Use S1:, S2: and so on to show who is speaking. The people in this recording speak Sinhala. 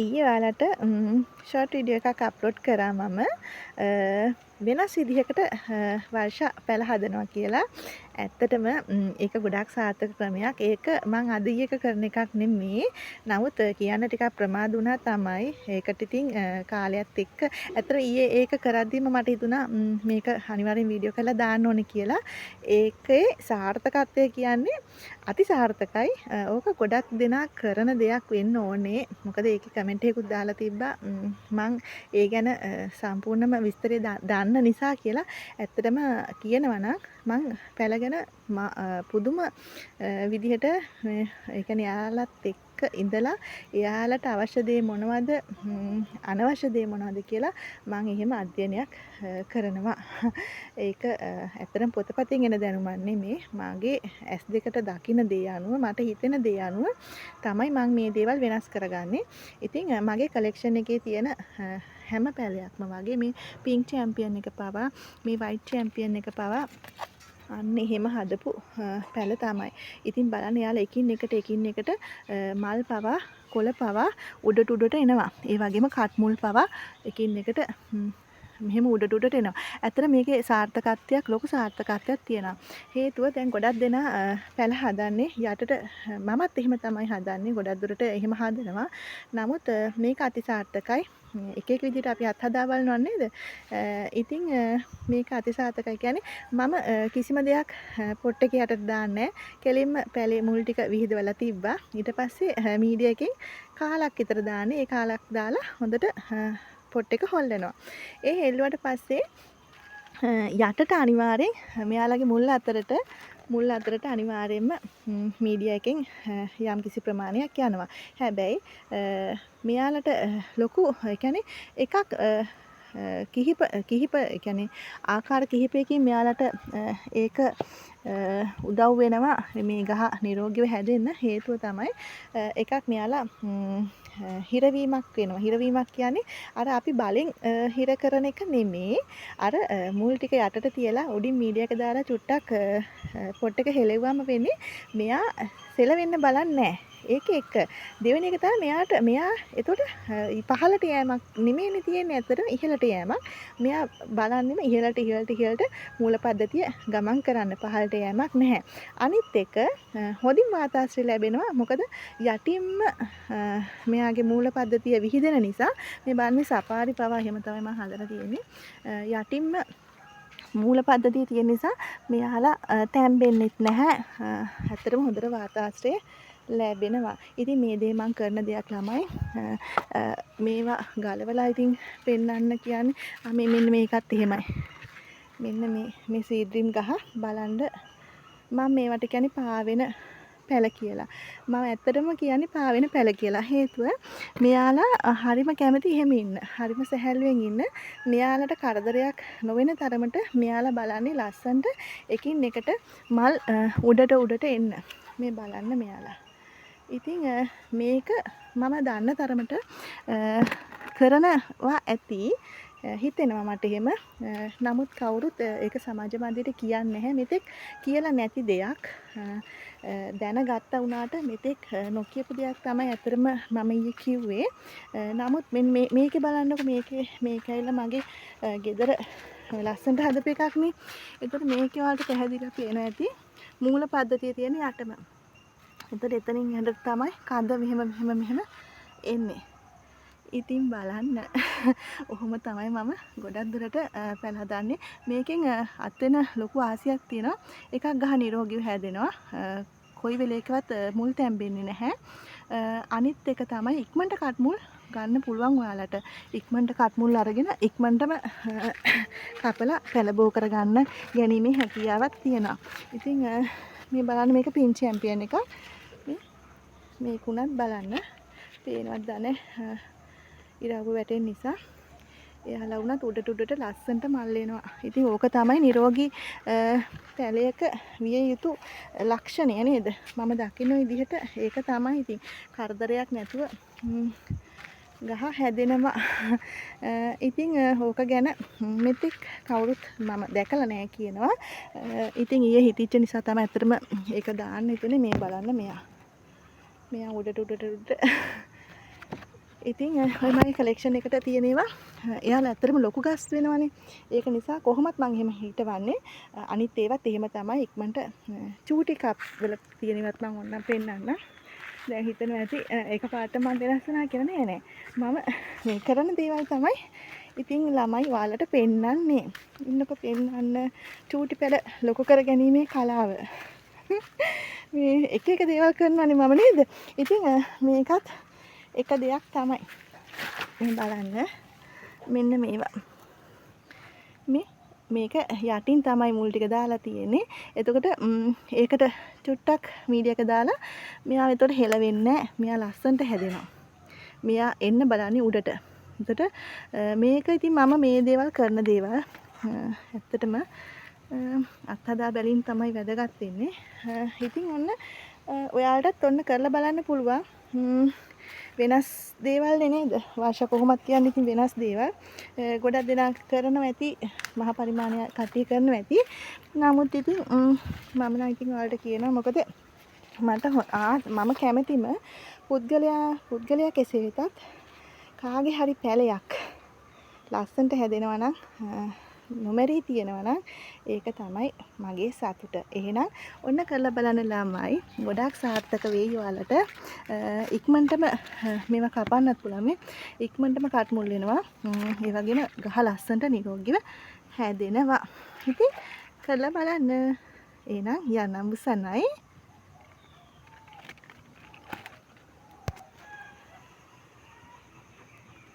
S1: ඊයේ ඔයාලට ෂෝට් වීඩියෝ එකක් අප්ලෝඩ් කරා මම වෙනස් විදිහකට වර්ෂා පැල හදනවා කියලා. ඇත්තටම ඒක ගොඩාක් සාර්ථක ක්‍රමයක්. ඒක මං අද ඊයක කරන එකක් නෙමෙයි. නමුත් කියන්න ටිකක් ප්‍රමාද වුණා තමයි. ඒකට ඉතින් කාලයත් එක්ක ඇත්තට ඊයේ ඒක කරද්දිම මට හිතුණා මේක අනිවාර්යෙන් වීඩියෝ කරලා දාන්න ඕනේ කියලා. ඒකේ සාර්ථකත්වය කියන්නේ අති සාර්ථකයි. ඕක ගොඩක් දෙනා කරන දෙයක් වෙන්න ඕනේ. මොකද ඒකේ කමෙන්ට් එකකුත් දාලා තිබ්බා මං ඒ ගැන සම්පූර්ණම විස්තරය දන්න නිසා කියලා. ඇත්තටම කියනවා නම් මං පැල ගැන පුදුම විදිහට ඒ කියන්නේ එයාලත් එක්ක ඉඳලා එයාලට අවශ්‍ය දේ මොනවද අනවශ්‍ය දේ මොනවද කියලා මං එහෙම අධ්‍යයනයක් කරනවා. ඒක ඇත්තටම පොතපතින් එන දැනුමක් නෙමේ. මගේ ඇස් දෙකට දකින දේ අනුව මට හිතෙන දේ අනුව තමයි මං මේ දේවල් වෙනස් කරගන්නේ. ඉතින් මගේ කලෙක්ෂන් එකේ තියෙන හැම පැලයක්ම වගේ මේ පින්ක් චැම්පියන් එක පවා මේ වයිට් චැම්පියන් එක පවා අන්න එහෙම හදපු පැල තමයි. ඉතින් බලන්න යාලා එකින් එකට මල් පවා කොළ පවා උඩට එනවා. ඒ වගේම කට් මුල් පවා එකින් එකට මෙහෙම උඩට එනවා. ඇත්තට මේකේ සාර්ථකත්වයක් ලොකු සාර්ථකත්වයක් තියෙනවා. හේතුව දැන් ගොඩක් දෙනා පැල හදන්නේ යටට මමත් එහෙම තමයි හදන්නේ. ගොඩක් දුරට එහෙම හදනවා. නමුත් මේක අති සාර්ථකයි. එක විදිහට අපි අත්හදා බලනවා නේද? ඉතින් මේක අති සාර්ථකයි කියන්නේ මම කිසිම දෙයක් පොට් එකේ යටට දාන්නේ නැහැ. කෙලින්ම පැලේ මුල් ටික විහිදවලා තිබ්බා. ඊට පස්සේ මීඩියා එකෙන් කාලක් විතර දාන්නේ. ඒ කාලක් දාලා හොඳට පොට් එක හොල්ලනවා. ඒ හෙල්ලුවට පස්සේ යටට අනිවාර්යෙන් මෙයාලගේ මුල් අතරට අනිවාර්යෙන්ම මීඩියා එකෙන් යම් කිසි ප්‍රමාණයක් යනවා. හැබැයි මෙයාලට ලොකු ඒ කියන්නේ එකක් කිහිප ඒ කියන්නේ ආකාර කිහිපයකින් මෙයාලට ඒක උදව් වෙනවා මේ ගහ නිරෝගීව හැදෙන්න. හේතුව තමයි එකක් මෙයාලා හිරවීමක් වෙනවා. හිරවීමක් කියන්නේ අර අපි බලෙන් හිර කරන එක නෙමේ. අර මුල් ටික යටට තියලා උඩින් මීඩියා එක දාලා චුට්ටක් පොට් එක හෙලෙව්වම වෙන්නේ මෙයා සෙලවෙන්න බලන්නේ නැහැ. ඒක එක. දෙවෙනි එක තමයි මෙයා එතකොට පහළට යෑමක් නෙමෙයිනේ තියෙන්නේ. ඇත්තටම ඉහළට යෑමක්. මෙයා බලන්නෙම ඉහළට මූල පද්ධතිය ගමන් කරන්න. පහළට යෑමක් නැහැ. අනිත් එක හොඳින් වාතාශ්‍රය ලැබෙනවා. මොකද යටින්ම මෙයාගේ මූල පද්ධතිය විහිදෙන නිසා මේ බලන්නේ සපාරි පවා එහෙම තමයි මම හදලා තියෙන්නේ. යටින්ම මූල පද්ධතිය තියෙන නිසා මෙයාලා තැම්බෙන්නෙත් නැහැ. ඇත්තටම හොඳට වාතාශ්‍රය ලැබෙනවා. ඉතින් මේ දේ මම කරන දෙයක් ළමයි මේවා ගලවලා ඉතින් පෙන්වන්න කියන්නේ මෙන්න මේකත් එහෙමයි. මෙන්න මේ සීඩ්‍රීම් ගහ බලන්න මම මේවට කියන්නේ පාවෙන පැල කියලා. මම ඇත්තටම කියන්නේ පාවෙන පැල කියලා. හේතුව මෙයාලා හරිම කැමති එහෙම ඉන්න. හරිම සැහැල්ලුවෙන් ඉන්න. මෙයාලට කරදරයක් නොවන තරමට මෙයාලා බලන්නේ ලස්සනට එකින් එකට මල් උඩට එන්න. මේ බලන්න මෙයාලා. ඉතින් මේක මම දන්න තරමට කරනවා ඇති හිතෙනවා මට එහෙම. නමුත් කවුරුත් ඒක සමාජ මාධ්‍යයට කියන්නේ නැහැ. මෙතෙක් කියලා නැති දෙයක් දැනගත්තා වුණාට මෙතෙක් නොකියපු දෙයක් තමයි ඇත්තටම මම ඊයේ කිව්වේ. නමුත් මේකේ බලන්නකො මේක ඇවිල්ලා මගේ ගෙදර ලස්සනට හදපු එකක් නේ. ඒතර මේකේ වලට පැහැදිලිව පේන ඇති මූල පද්ධතිය තියෙන යටම. එතකොට එතනින් යන්න තමයි කඳ මෙහෙම එන්නේ. ඉතින් බලන්න. ඔහොම තමයි මම ගොඩක් දුරට පැල හදන්නේ. මේකෙන් අත් වෙන ලොකු ආසියක් තියෙනවා. එකක් ගහ නිරෝගීව හැදෙනවා. කොයි වෙලේකවත් මුල් තැම්බෙන්නේ නැහැ. අනිත් එක තමයි ඉක්මනට කට් මුල් ගන්න පුළුවන් ඔයාලට. ඉක්මනට කට් මුල් අරගෙන ඉක්මනටම කපලා පැලබෝ කරගන්න ගැනීමේ හැකියාවක් තියෙනවා. ඉතින් මේ බලන්න මේක පින් චැම්පියන් එකක්. මේකුණත් බලන්න පේනවත් දන්නේ ඉරාගු වැටෙන නිසා එයාලා වුණත් උඩට ලස්සනට මල් එනවා. ඉතින් ඕක තමයි නිරෝගී පැලයක විය යුතු ලක්ෂණය නේද? මම දකින්න විදිහට ඒක තමයි. ඉතින් කරදරයක් නැතුව ගහ හැදෙනවා. ඉතින් ඕක ගැන මෙතෙක් කවුරුත් මම දැකලා නැහැ කියනවා. ඉතින් ඊයේ හිතිච්ච නිසා තමයි ඇත්තටම ඒක දාන්න හිතුනේ. මේ බලන්න මෙයා උඩට ඉතින් ඔය මගේ කලෙක්ෂන් එකට තියෙනවා එයාලා ඇත්තටම ලොකු ගස් වෙනවනේ. ඒක නිසා කොහොමත් මම එහෙම හිටවන්නේ. අනිත් ඒවත් එහෙම තමයි ඉක්මනට චූටි කප් වල තියෙනවත් මම ඕනනම් පෙන්නන්න. දැන් හිතනවා ඇති එකපාරට මම වෙනස් වුණා කියලා නෑ. මම මේ කරන දේවල් තමයි ඉතින් ළමයි ඔයාලට පෙන්නන්නේ. ඉන්නකො පෙන්නන්න චූටි පෙළ ලොකු කර ගැනීමේ කලාව. මේ එක එක දේවල් කරනවානේ මම නේද? ඉතින් මේකත් එක දෙයක් තමයි. මේ බලන්න. මෙන්න මේවා. මේක යටින් තමයි මුල් ටික දාලා තියෙන්නේ. එතකොට ඒකට චුට්ටක් මීඩියා එක දාලා මෙයා එතකොට හෙලවෙන්නේ නැහැ. මෙයා ලස්සනට හැදෙනවා. මෙයා එන්න බලන්නේ උඩට. එතකොට මේක ඉතින් මම මේ දේවල් කරන දේවල් ඇත්තටම අත්හදා බැලීම තමයි වැදගත් වෙන්නේ. ඉතින් ඔන්න ඔයාලටත් ඔන්න කරලා බලන්න පුළුවන්. වෙනස් දේවල් නේද? වාෂා කොහොමද කියන්නේ ඉතින් වෙනස් දේවල්. ගොඩක් දෙනා කරනවා ඇති මහ පරිමාණයක් කට්ටිය කරනවා ඇති. නමුත් ඉතින් මම නම් ඉතින් ඔයාලට කියනවා මොකද මම කැමතිම පුද්ගලයා කෙසේ වෙතත් කාගේ හරි පැලයක් ලස්සනට හැදෙනවා නම් නොමරී තියෙනවා නම් ඒක තමයි මගේ සතුට. එහෙනම් ඔන්න කරලා බලන්න ළමයි. ගොඩාක් සාර්ථක වෙයි ඔයාලට. ඉක්මනටම මේවා කපන්නත් පුළුවන් මේ. ඉක්මනටම කට් මුල් වෙනවා. ඒ වගේම ගහ ලස්සනට නිරෝගීව හැදෙනවා. ඉතින් කරලා බලන්න. එහෙනම් යන්නම් උසන්නයි.